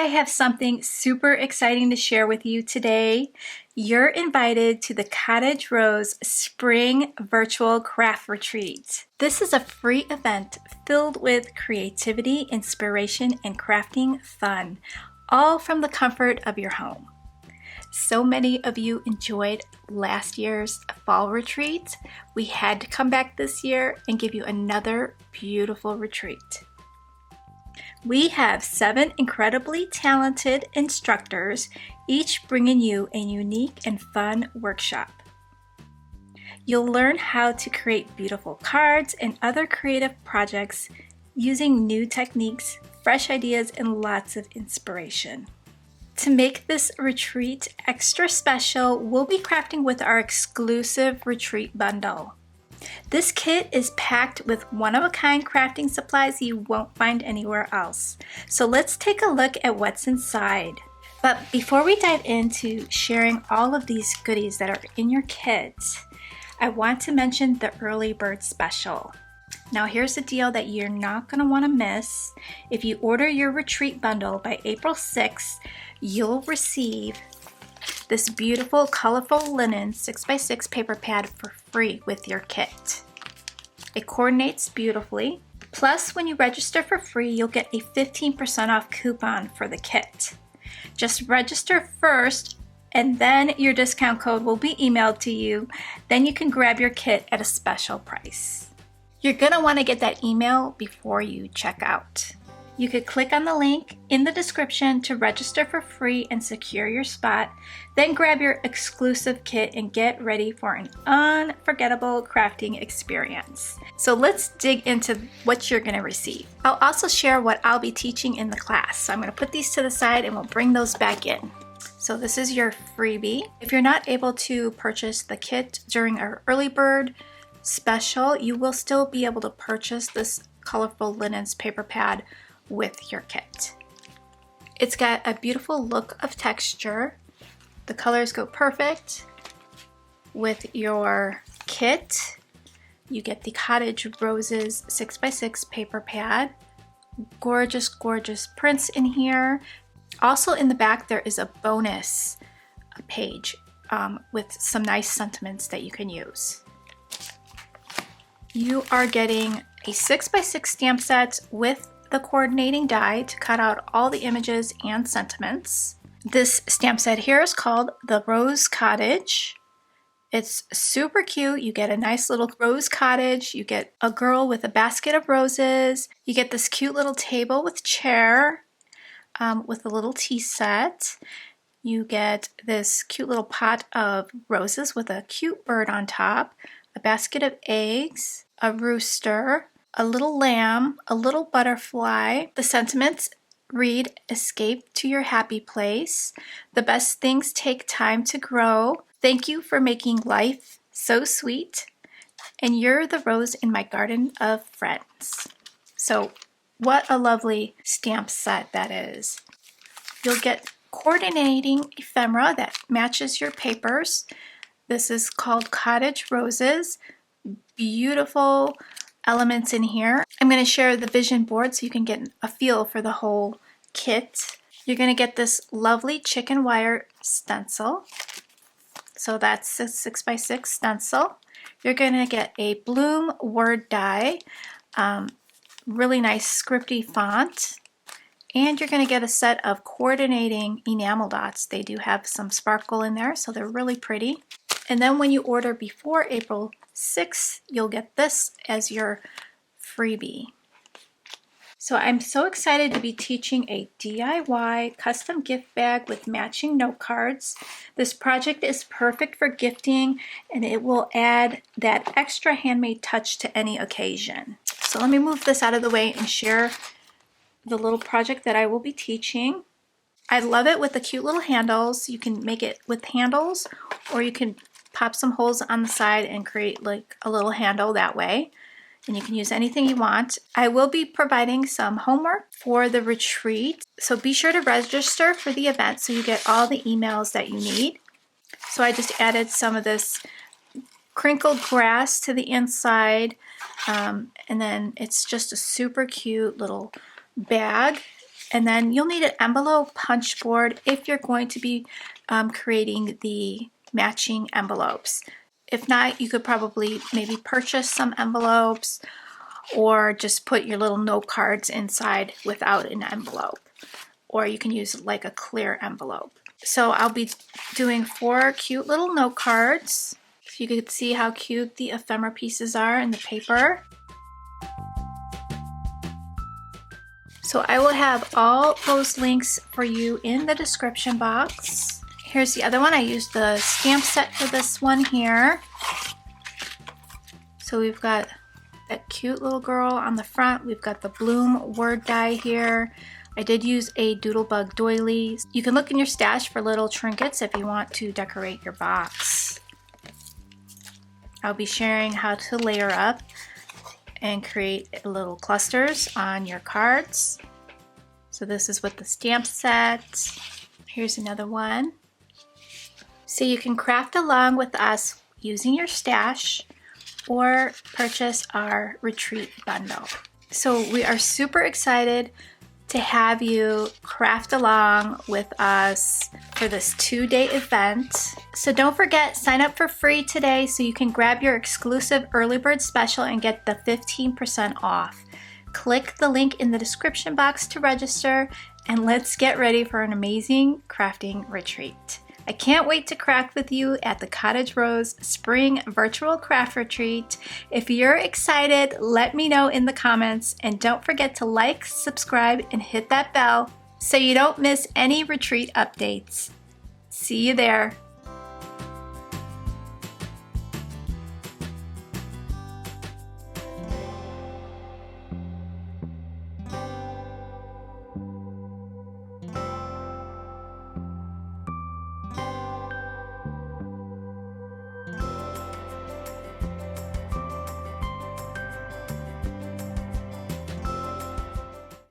I have something super exciting to share with you today. You're invited to the Cottage Rose Spring Virtual Craft Retreat. This is a free event filled with creativity, inspiration, and crafting fun, all from the comfort of your home. So many of you enjoyed last year's fall retreat. We had to come back this year and give you another beautiful retreat. We have 7 incredibly talented instructors, each bringing you a unique and fun workshop. You'll learn how to create beautiful cards and other creative projects using new techniques, fresh ideas, and lots of inspiration. To make this retreat extra special, we'll be crafting with our exclusive retreat bundle. This kit is packed with one-of-a-kind crafting supplies you won't find anywhere else. So let's take a look at what's inside. But before we dive into sharing all of these goodies that are in your kit, I want to mention the early bird special. Now here's the deal that you're not going to want to miss. If you order your retreat bundle by April 6th, you'll receive this beautiful colorful linen 6x6 paper pad for free with your kit. It coordinates beautifully. Plus, when you register for free, you'll get a 15% off coupon for the kit. Just register first and then your discount code will be emailed to you. Then you can grab your kit at a special price. You're gonna want to get that email before you check out. You could click on the link in the description to register for free and secure your spot. Then grab your exclusive kit and get ready for an unforgettable crafting experience. So let's dig into what you're going to receive. I'll also share what I'll be teaching in the class. So I'm going to put these to the side and we'll bring those back in. So this is your freebie. If you're not able to purchase the kit during our early bird special, you will still be able to purchase this colorful linens paper pad with your kit. It's got a beautiful look of texture. The colors go perfect with your kit. You get the Cottage Roses 6x6 paper pad. Gorgeous, gorgeous prints in here. Also in the back there is a bonus page with some nice sentiments that you can use. You are getting a 6x6 stamp set with the coordinating die to cut out all the images and sentiments. This stamp set here is called the Rose Cottage. It's super cute. You get a nice little rose cottage. You get a girl with a basket of roses. You get this cute little table with chair with a little tea set. You get this cute little pot of roses with a cute bird on top, a basket of eggs, a rooster, a little lamb, a little butterfly. The sentiments read, escape to your happy place. The best things take time to grow. Thank you for making life so sweet. And you're the rose in my garden of friends. So what a lovely stamp set that is. You'll get coordinating ephemera that matches your papers. This is called Cottage Roses. Beautiful elements in here. I'm going to share the vision board so you can get a feel for the whole kit. You're going to get this lovely chicken wire stencil. So that's a 6x6 stencil. You're going to get a Bloom word die, really nice scripty font. And you're going to get a set of coordinating enamel dots. They do have some sparkle in there, so they're really pretty. And then when you order before April 6th, you'll get this as your freebie. So I'm so excited to be teaching a DIY custom gift bag with matching note cards. This project is perfect for gifting and it will add that extra handmade touch to any occasion. So let me move this out of the way and share the little project that I will be teaching. I love it with the cute little handles. You can make it with handles or you can pop some holes on the side and create like a little handle that way. And you can use anything you want. I will be providing some homework for the retreat. So be sure to register for the event so you get all the emails that you need. So I just added some of this crinkled grass to the inside. And then it's just a super cute little bag. And then you'll need an envelope punch board if you're going to be creating the matching envelopes. If not, you could probably maybe purchase some envelopes or just put your little note cards inside without an envelope. Or you can use like a clear envelope. So I'll be doing 4 cute little note cards. So you can see how cute the ephemera pieces are in the paper. So I will have all those links for you in the description box. Here's the other one. I used the stamp set for this one here. So we've got that cute little girl on the front. We've got the bloom word die here. I did use a doodlebug doily. You can look in your stash for little trinkets if you want to decorate your box. I'll be sharing how to layer up and create little clusters on your cards. So this is with the stamp set. Here's another one. So you can craft along with us using your stash or purchase our retreat bundle. So we are super excited to have you craft along with us for this 2-day event. So don't forget, sign up for free today so you can grab your exclusive early bird special and get the 15% off. Click the link in the description box to register, and let's get ready for an amazing crafting retreat. I can't wait to craft with you at the Cottage Rose Spring Virtual Craft Retreat. If you're excited, let me know in the comments, and don't forget to like, subscribe, and hit that bell so you don't miss any retreat updates. See you there.